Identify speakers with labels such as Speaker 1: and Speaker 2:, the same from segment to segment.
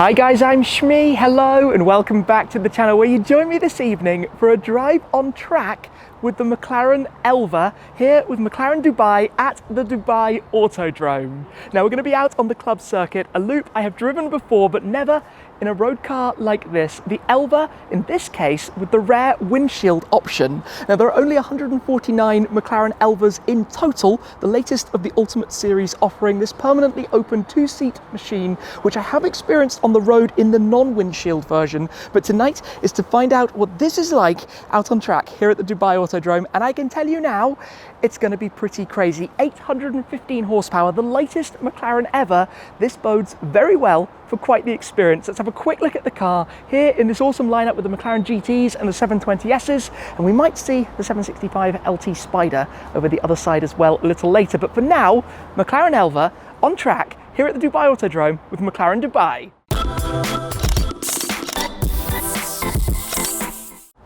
Speaker 1: Hi guys, I'm Shmee, hello and welcome back to the channel where you join me this evening for a drive on track with the McLaren Elva here with McLaren Dubai at the Dubai Autodrome. Now we're going to be out on the club circuit, a loop I have driven before but never in a road car like this. The Elva, in this case, with the rare windshield option. Now there are only 149 McLaren Elvas in total, the latest of the Ultimate Series offering this permanently open two-seat machine, which I have experienced on the road in the non-windshield version. But tonight is to find out what this is like out on track here at the Dubai Autodrome, and I can tell you now, it's going to be pretty crazy. 815 horsepower, the latest McLaren ever. This bodes very well for quite the experience. Let's have a quick look at the car here in this awesome lineup with the McLaren GTs and the 720Ss, and we might see the 765 LT Spider over the other side as well a little later. But for now, McLaren Elva on track here at the Dubai Autodrome with McLaren Dubai.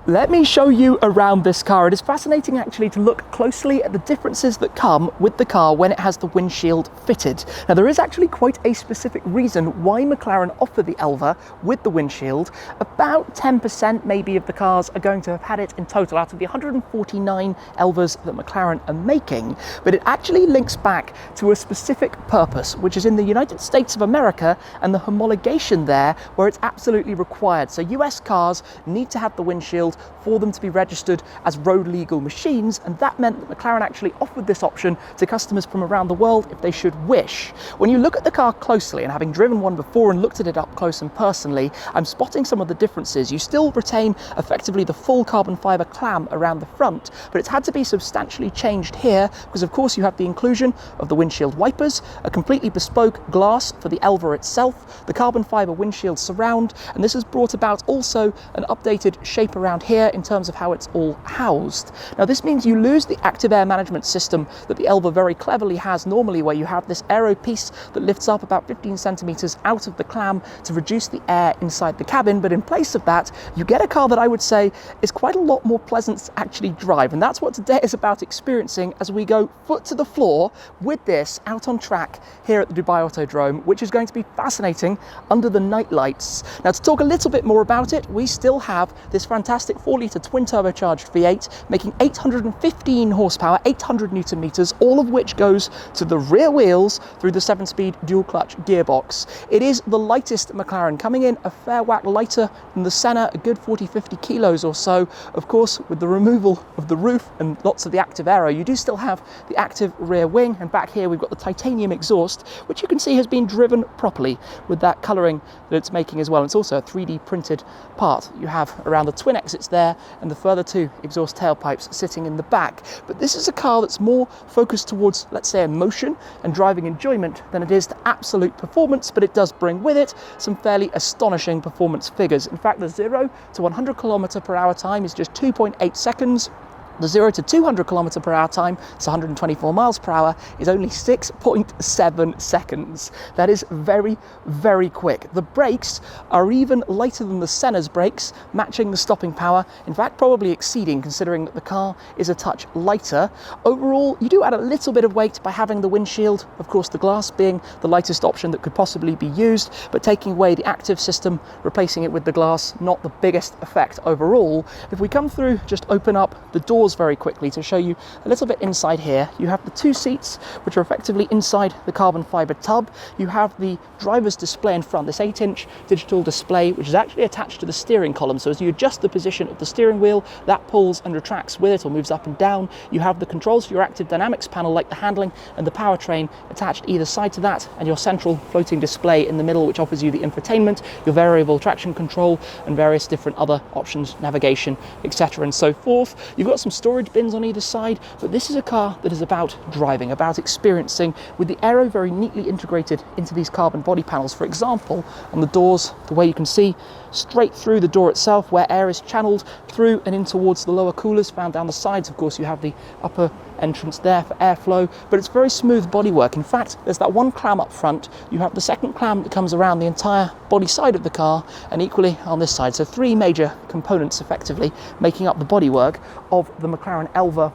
Speaker 1: Let me show you around this car. It is fascinating actually to look closely at the differences that come with the car when it has the windshield fitted. Now there is actually quite a specific reason why McLaren offer the Elva with the windshield. About 10% maybe of the cars are going to have had it in total out of the 149 Elvas that McLaren are making, but it actually links back to a specific purpose, which is in the United States of America and the homologation there where it's absolutely required. So US cars need to have the windshield for them to be registered as road legal machines, and that meant that McLaren actually offered this option to customers from around the world if they should wish. When you look at the car closely, and having driven one before and looked at it up close and personally, I'm spotting some of the differences. You still retain effectively the full carbon fiber clam around the front, but it's had to be substantially changed here because of course you have the inclusion of the windshield wipers, a completely bespoke glass for the Elva itself, the carbon fiber windshield surround, and this has brought about also an updated shape around here in terms of how it's all housed. Now this means you lose the active air management system that the Elva very cleverly has normally, where you have this aero piece that lifts up about 15 centimeters out of the clam to reduce the air inside the cabin, but in place of that you get a car that I would say is quite a lot more pleasant to actually drive, and that's what today is about experiencing as we go foot to the floor with this out on track here at the Dubai Autodrome, which is going to be fascinating under the night lights. Now to talk a little bit more about it, we still have this fantastic 4-litre twin turbocharged V8 making 815 horsepower, 800 newton meters, all of which goes to the rear wheels through the 7-speed dual clutch gearbox. It is the lightest McLaren, coming in a fair whack lighter than the Senna, a good 40-50 kilos or so. Of course, with the removal of the roof and lots of the active aero, you do still have the active rear wing, and back here we've got the titanium exhaust, which you can see has been driven properly with that colouring that it's making as well. It's also a 3D printed part you have around the twin exits there and the further two exhaust tailpipes sitting in the back. But this is a car that's more focused towards, let's say, emotion and driving enjoyment than it is to absolute performance, but it does bring with it some fairly astonishing performance figures. In fact, the 0 to 100 km/h time is just 2.8 seconds. The 0 to 200 km/h time, it's 124 miles per hour, is only 6.7 seconds. That is very, very quick. The brakes are even lighter than the Senna's brakes, matching the stopping power, in fact probably exceeding considering that the car is a touch lighter. Overall, you do add a little bit of weight by having the windshield, of course the glass being the lightest option that could possibly be used, but taking away the active system, replacing it with the glass, not the biggest effect overall. If we come through, just open up the doors very quickly to show you a little bit inside here. You have the two seats which are effectively inside the carbon fiber tub. You have the driver's display in front, this 8-inch digital display which is actually attached to the steering column, so as you adjust the position of the steering wheel, that pulls and retracts with it or moves up and down. You have the controls for your active dynamics panel like the handling and the powertrain attached either side to that, and your central floating display in the middle which offers you the infotainment, your variable traction control and various different other options, navigation, etc. and so forth. You've got some storage bins on either side, but this is a car that is about driving, about experiencing, with the aero very neatly integrated into these carbon body panels. For example, on the doors, the way you can see straight through the door itself where air is channeled through and in towards the lower coolers found down the sides. Of course, you have the upper entrance there for airflow, but it's very smooth bodywork. In fact, there's that one clam up front, you have the second clam that comes around the entire body side of the car, and equally on this side. So three major components effectively making up the bodywork of the McLaren Elva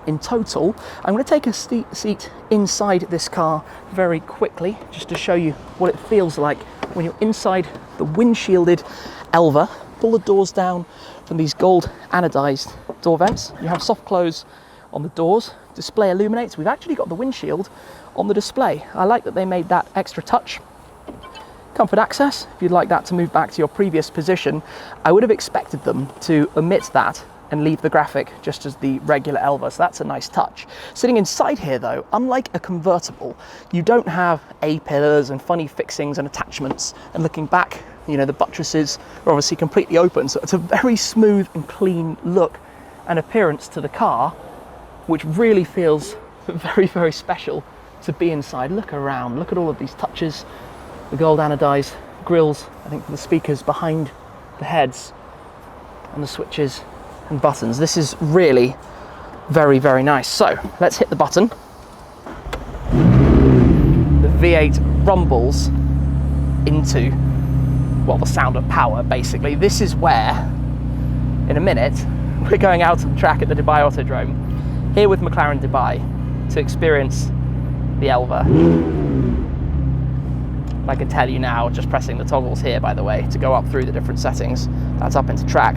Speaker 1: in total. I'm going to take a seat inside this car very quickly just to show you what it feels like when you're inside the windshielded Elva. Pull the doors down from these gold anodized door vents. You have soft close on the doors. Display illuminates. We've actually got the windshield on the display. I like that they made that extra touch. Comfort access, if you'd like that to move back to your previous position, I would have expected them to omit that and leave the graphic just as the regular Elva, so that's a nice touch. Sitting inside here though, unlike a convertible, you don't have A-pillars and funny fixings and attachments, and looking back, you know, the buttresses are obviously completely open, so it's a very smooth and clean look and appearance to the car, which really feels very, very special to be inside. Look around, look at all of these touches, the gold anodized grills, I think for the speakers behind the heads, and the switches and buttons. This is really very, very nice. So let's hit the button. The V8 rumbles into, well, the sound of power, basically. This is where, in a minute, we're going out to the track at the Dubai Autodrome, here with McLaren Dubai, to experience the Elva. I can tell you now, just pressing the toggles here, by the way, to go up through the different settings. That's up into track,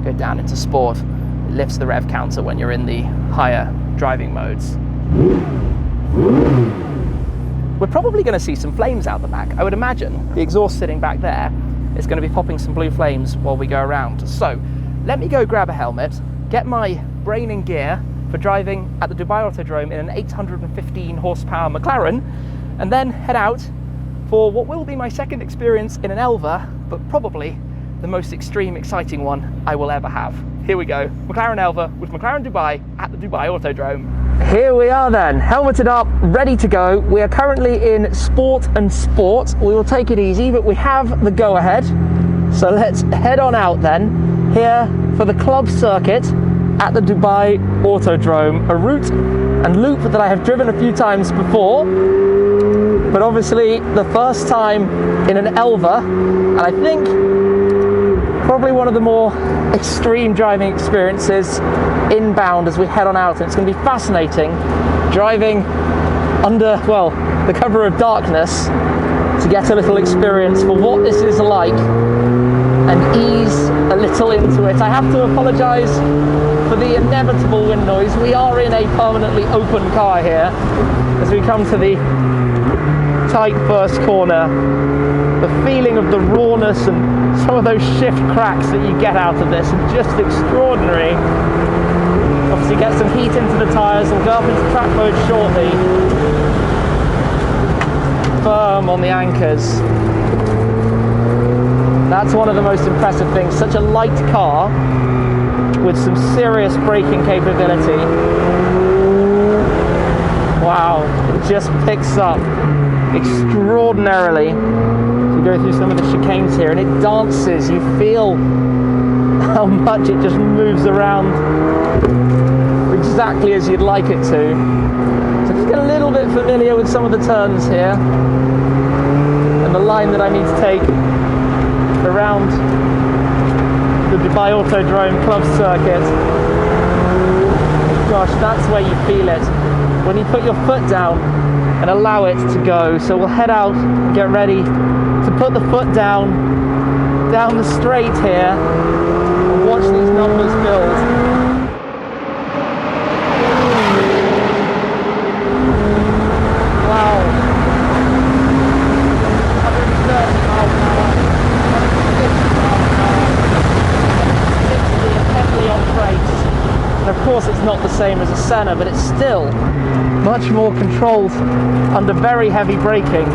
Speaker 1: go down into sport. It lifts the rev counter when you're in the higher driving modes. We're probably going to see some flames out the back. I would imagine the exhaust sitting back there is going to be popping some blue flames while we go around. So let me go grab a helmet, get my brain in gear for driving at the Dubai Autodrome in an 815 horsepower McLaren, and then head out for what will be my second experience in an Elva, but probably the most extreme, exciting one I will ever have. Here we go, McLaren Elva with McLaren Dubai at the Dubai Autodrome. Here we are then, helmeted up, ready to go. We are currently in Sport and Sport. We will take it easy, but we have the go-ahead. So let's head on out then, here for the club circuit at the Dubai Autodrome, a route and loop that I have driven a few times before, but obviously the first time in an Elva, and I think probably one of the more extreme driving experiences inbound as we head on out. And it's going to be fascinating driving under, well, the cover of darkness to get a little experience for what this is like and ease a little into it. I have to apologise for the inevitable wind noise. We are in a permanently open car here as we come to the tight first corner. The feeling of the rawness and some of those shift cracks that you get out of this are just extraordinary. Obviously get some heat into the tyres. We'll go up into track mode shortly. Firm on the anchors. That's one of the most impressive things. Such a light car with some serious braking capability. Wow, it just picks up extraordinarily. We go through some of the chicanes here and it dances. You feel how much it just moves around exactly as you'd like it to. So just get a little bit familiar with some of the turns here and the line that I need to take around the Dubai Autodrome Club Circuit. Gosh, that's where you feel it, when you put your foot down and allow it to go. So we'll head out and get ready to put the foot down the straight here and watch these numbers build. Of course it's not the same as a Senna, but it's still much more controlled under very heavy braking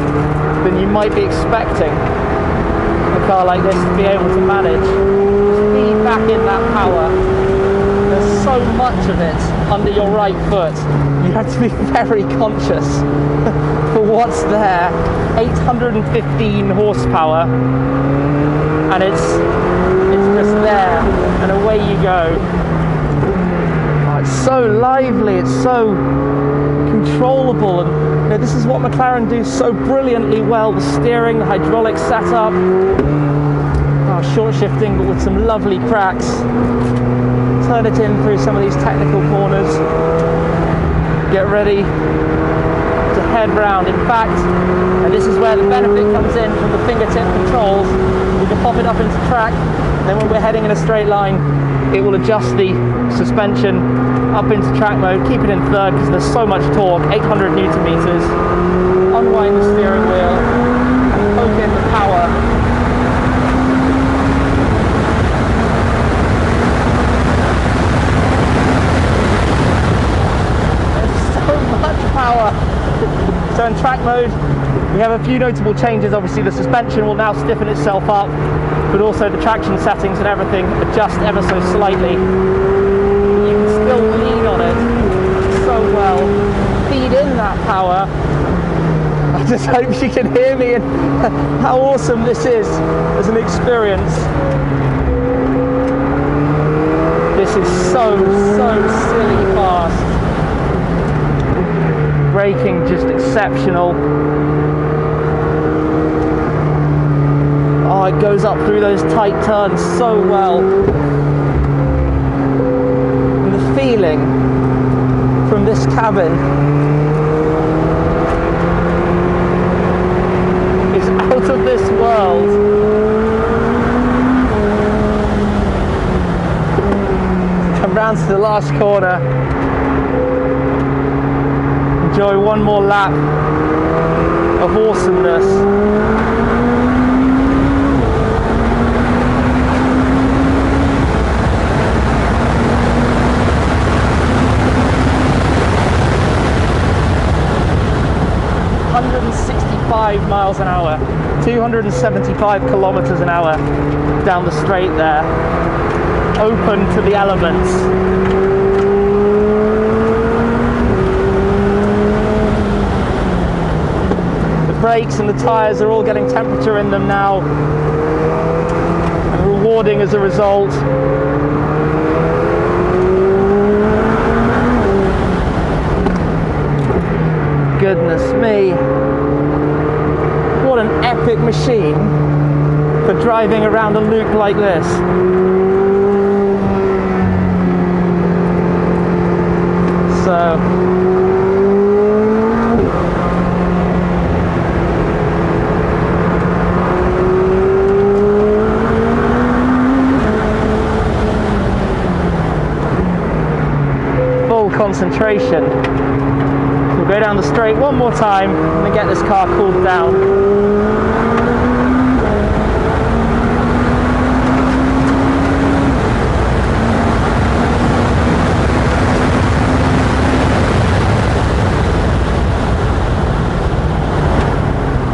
Speaker 1: than you might be expecting a car like this to be able to manage. Speed back in that power. There's so much of it under your right foot. You have to be very conscious for what's there. 815 horsepower, and it's just there, and away you go. It's so lively, it's so controllable, and you know, this is what McLaren do so brilliantly well. The steering, the hydraulic setup, short shifting but with some lovely cracks. Turn it in through some of these technical corners. Get ready to head round. In fact, and this is where the benefit comes in from the fingertip controls, we can pop it up into track, and then when we're heading in a straight line, it will adjust the suspension up into track mode, keep it in third because there's so much torque, 800 Newton meters, unwind the steering wheel, poke in the power. So in track mode, we have a few notable changes. Obviously the suspension will now stiffen itself up, but also the traction settings and everything adjust ever so slightly. You can still lean on it so well, feed in that power. I just hope she can hear me and how awesome this is as an experience. This is so silly fast. Braking just exceptional. Oh, it goes up through those tight turns so well. And the feeling from this cabin is out of this world. Come round to the last corner. Enjoy one more lap of awesomeness. Miles an hour, 275 kilometers an hour down the straight there, open to the elements. The brakes and the tyres are all getting temperature in them now, and rewarding as a result. Goodness me. What an epic machine for driving around a loop like this. So full concentration. We'll go down the straight one more time and then get this car cooled down.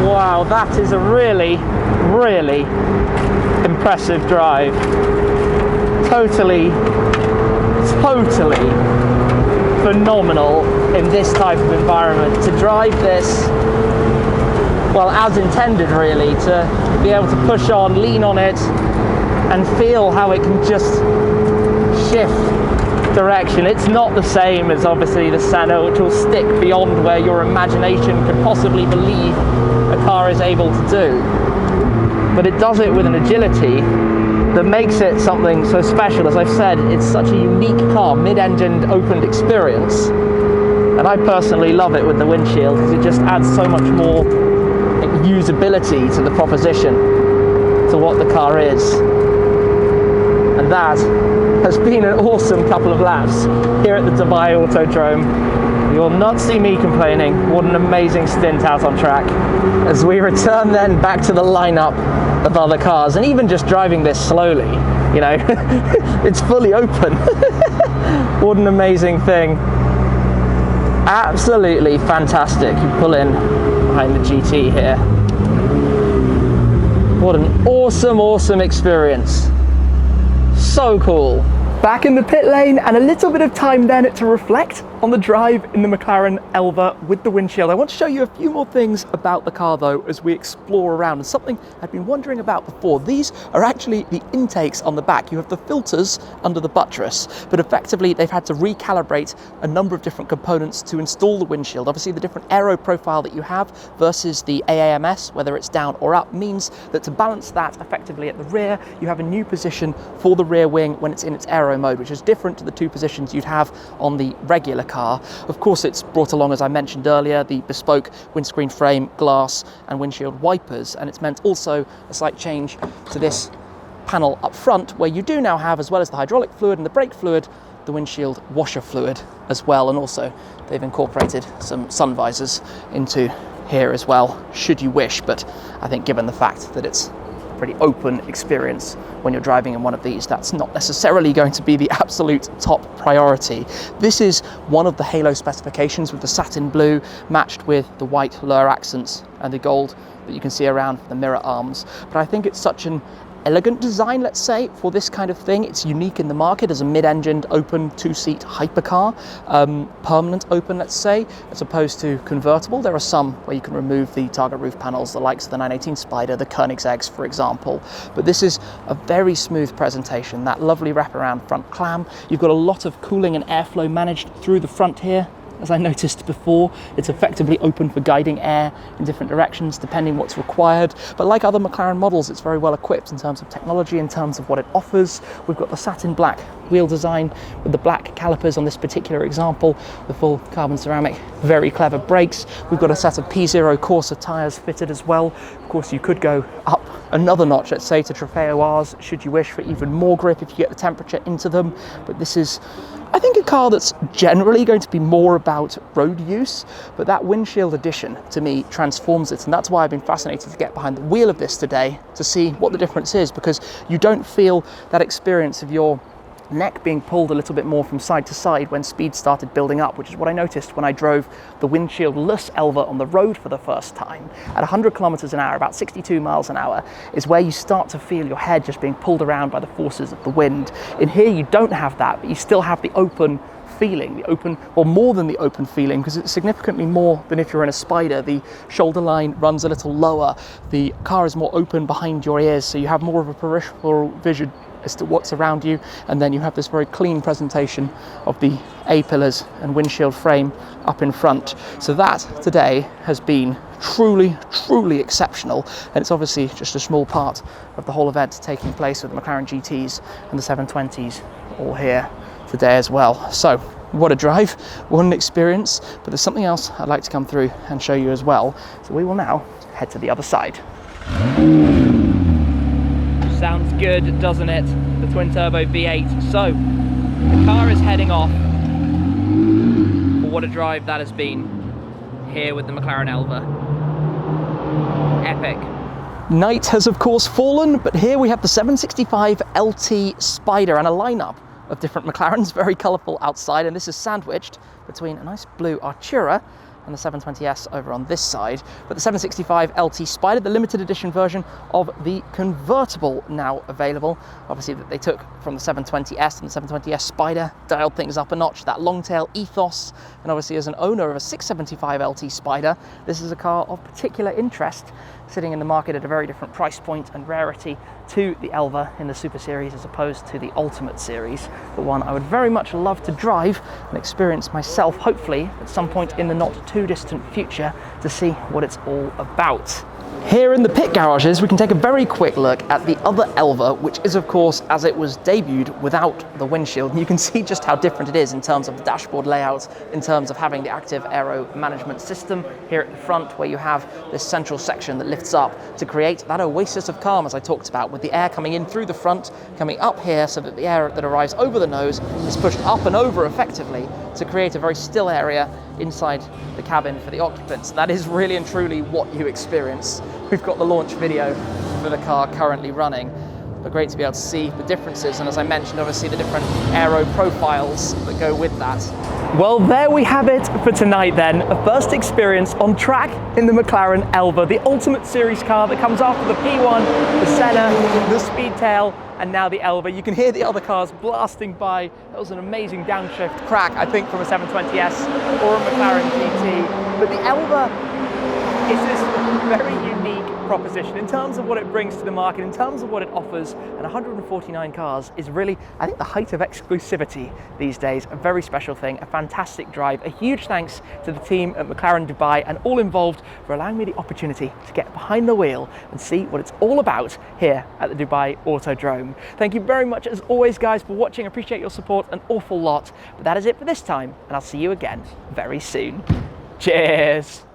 Speaker 1: Wow, that is a really impressive drive. Totally phenomenal in this type of environment. To drive this, well, as intended really, to be able to push on, lean on it, and feel how it can just shift direction. It's not the same as obviously the Senna, which will stick beyond where your imagination could possibly believe a car is able to do. But it does it with an agility that makes it something so special. As I've said, it's such a unique car, mid-engined, opened experience. And I personally love it with the windshield because it just adds so much more usability to the proposition, to what the car is. And that has been an awesome couple of laps here at the Dubai Autodrome. You will not see me complaining. What an amazing stint out on track. As we return then back to the lineup of other cars, and even just driving this slowly, you know, it's fully open. What an amazing thing. Absolutely fantastic. You pull in behind the GT here. What an awesome experience. So cool. Back in the pit lane, and a little bit of time then to reflect on the drive in the McLaren Elva with the windshield. I want to show you a few more things about the car though as we explore around, and something I've been wondering about before. These are actually the intakes on the back. You have the filters under the buttress, but effectively they've had to recalibrate a number of different components to install the windshield. Obviously the different aero profile that you have versus the AAMS, whether it's down or up, means that to balance that effectively at the rear, you have a new position for the rear wing when it's in its aero mode, which is different to the two positions you'd have on the regular hypercar. Of course, it's brought along, as I mentioned earlier, the bespoke windscreen frame, glass and windshield wipers, and it's meant also a slight change to this panel up front, where you do now have, as well as the hydraulic fluid and the brake fluid, the windshield washer fluid as well. And also they've incorporated some sun visors into here as well, should you wish, but I think given the fact that it's a pretty open experience when you're driving in one of these, that's not necessarily going to be the absolute top priority. This is one of the halo specifications, with the satin blue matched with the white Lure accents and the gold that you can see around the mirror arms. But I think it's such an elegant design, let's say, for this kind of thing. It's unique in the market as a mid-engined open two-seat hypercar, permanent open, let's say, as opposed to convertible. There are some where you can remove the target roof panels, the likes of the 918 Spider, the Koenigsegg's, for example. But this is a very smooth presentation, that lovely wraparound front clam. You've got a lot of cooling and airflow managed through the front here. As I noticed before, it's effectively open for guiding air in different directions depending what's required. But like other McLaren models, it's very well equipped in terms of technology, in terms of what it offers. We've got the satin black wheel design with the black calipers on this particular example, the full carbon ceramic, very clever brakes. We've got a set of P0 Corsa tyres fitted as well. Of course, you could go up another notch, let's say, to Trofeo R's, should you wish, for even more grip if you get the temperature into them. But this is, I think, a car that's generally going to be more about road use, but that windshield addition to me transforms it, and that's why I've been fascinated to get behind the wheel of this today to see what the difference is, because you don't feel that experience of your neck being pulled a little bit more from side to side when speed started building up, which is what I noticed when I drove the Windshield-less Elva on the road for the first time. At 100 kilometers an hour, about 62 miles an hour, is where you start to feel your head just being pulled around by the forces of the wind. In here, you don't have that, but you still have the open feeling, the open, or more than the open feeling, because it's significantly more than if you're in a Spider. The shoulder line runs a little lower, the car is more open behind your ears, so you have more of a peripheral vision as to what's around you, and then you have this very clean presentation of the A-pillars and windshield frame up in front. So that today has been truly, truly exceptional, and it's obviously just a small part of the whole event taking place with the McLaren GTs and the 720s all here today as well. So what a drive, what an experience, but there's something else I'd like to come through and show you as well. So we will now head to the other side. Sounds good, doesn't it? The twin turbo V8. So the car is heading off. But what a drive that has been here with the McLaren Elva. Epic. Night has of course fallen, but here we have the 765 LT Spider and a lineup of different McLarens, very colourful outside, and this is sandwiched between a nice blue Artura and the 720S over on this side. But the 765 LT Spider, the limited edition version of the convertible, now available. Obviously that they took from the 720S and the 720S Spider, dialed things up a notch, that long tail ethos. And obviously as an owner of a 675 LT Spider, this is a car of particular interest, sitting in the market at a very different price point and rarity to the Elva in the Super Series as opposed to the Ultimate Series, but one I would very much love to drive and experience myself, hopefully at some point in the not too distant future, to see what it's all about. Here in the pit garages, we can take a very quick look at the other Elva, which is of course as it was debuted without the windshield. And you can see just how different it is in terms of the dashboard layout, in terms of having the active aero management system here at the front, where you have this central section that lifts up to create that oasis of calm, as I talked about, with the air coming in through the front, coming up here, so that the air that arrives over the nose is pushed up and over effectively to create a very still area inside the cabin for the occupants. That is really and truly what you experience. We've got the launch video for the car currently running, but great to be able to see the differences, and as I mentioned, obviously the different aero profiles that go with that. Well, there we have it for tonight then. A first experience on track in the McLaren Elva, the Ultimate Series car that comes after the P1, the Senna, the Speedtail, and now the Elva. You can hear the other cars blasting by. That was an amazing downshift crack, I think, from a 720S or a McLaren GT. But the Elva is this very unique proposition, in terms of what it brings to the market, in terms of what it offers, and 149 cars is really, I think, the height of exclusivity these days. A very special thing, a fantastic drive. A huge thanks to the team at McLaren Dubai and all involved for allowing me the opportunity to get behind the wheel and see what it's all about here at the Dubai Autodrome. Thank you very much as always, guys, for watching. I appreciate your support an awful lot. But that is it for this time, and I'll see you again very soon. Cheers.